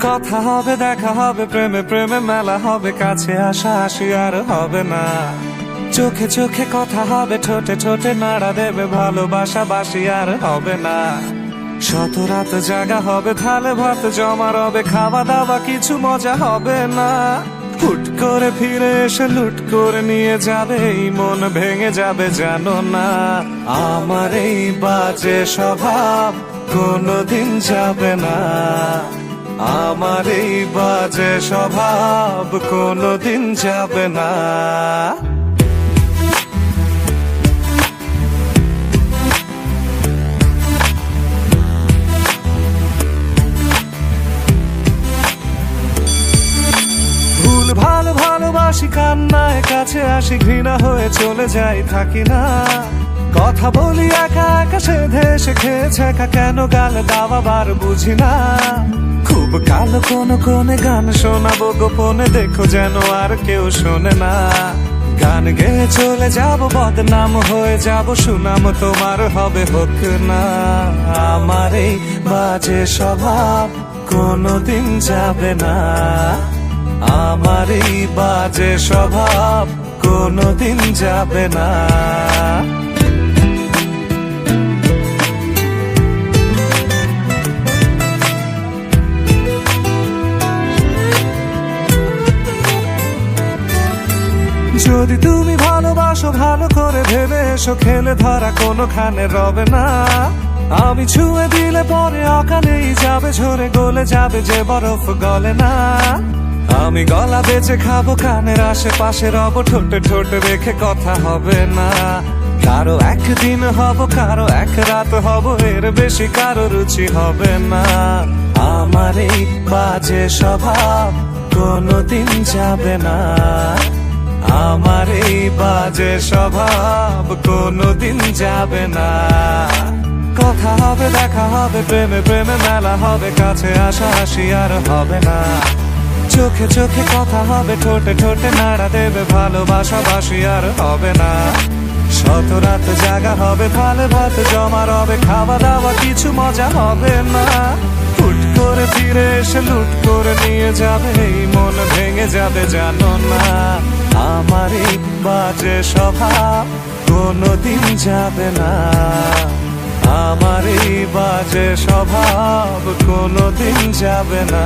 কথা হবে, দেখা হবে, প্রেমে প্রেমে মেলা হবে, কাছে আসা আসি আর হবে না। চোখে চোখে কথা হবে, ঠোঁটে ঠোঁটে নাড়া দেবে, ভালোবাসা বাসি আর হবে না। শত রাত জাগা হবে, থালে ভাত জমা রবে, খাওয়া দাওয়া কিছু মজা হবে না। হুট করে ফিরে এসে লুট করে নিয়ে যাবে, এই মন ভেঙে যাবে জানো না। আমার এই বাজে স্বভাব কোনোদিন যাবে না, আমার এই বাজে স্বভাব কোনোদিন যাবে না। ভুল ভালো ভালোবাসি, কান্নায় কাছে আসি, ঘৃণা হয়ে চলে যাই থাকি না। কথা বলি একা একা, সেধে এসে খেয়েছে একা, কেন গাল দাওয়াবার বুঝি না। খুব কালো কোনে গান শোনাবো গোপনে, দেখো যেন আর কেউ শোনে না। গান গেয়ে চলে যাব, বদনাম হয়ে যাব, সুনাম তোমার হবে হোক না। আমার এই বাজে স্বভাব কোনোদিন যাবে না, আমার এই বাজে স্বভাব কোনোদিন যাবে না। যদি তুমি ভালোবাসো ভালো করে ভেবে এসো, খেলে ধরা কোনোখানে রবে না। আমি ছুঁয়ে দিলে পরে অকালেই যাবে ঝরে, গলে যাবে যে বরফ গলে না। আমি গলা বেঁচে খাবো, কানের আশেপাশে রব, ঠোঁটে ঠোঁটে রেখে কথা হবে না। কারো একদিন হব, কারো এক রাত হব, এর বেশি কারো রুচি হবে না। আমার এই বাজে স্বভাব কোনোদিন যাবে না, আমার এই বাজে স্বভাব কোনোদিন যাবে না। কথা হবে, দেখা হবে, প্রেমে প্রেমে মেলা হবে, কাছে আসা আসি আর হবে না। চোখে চোখে কথা হবে, ঠোঁটে ঠোঁটে নাড়া দেবে, ভালোবাসা বাসি আর হবে না। শত রাত জাগা হবে, থালে ভাত জমা রবে, খাওয়া দাওয়া কিছু মজা হবে না। হুট করে ফিরে এসে লুট করে নিয়ে যাবে, এই মন ভেঙে যাবে জানো না। আমার এই বাজে স্বভাব কোনোদিন যাবে না, আমার এই বাজে স্বভাব কোনোদিন যাবে না।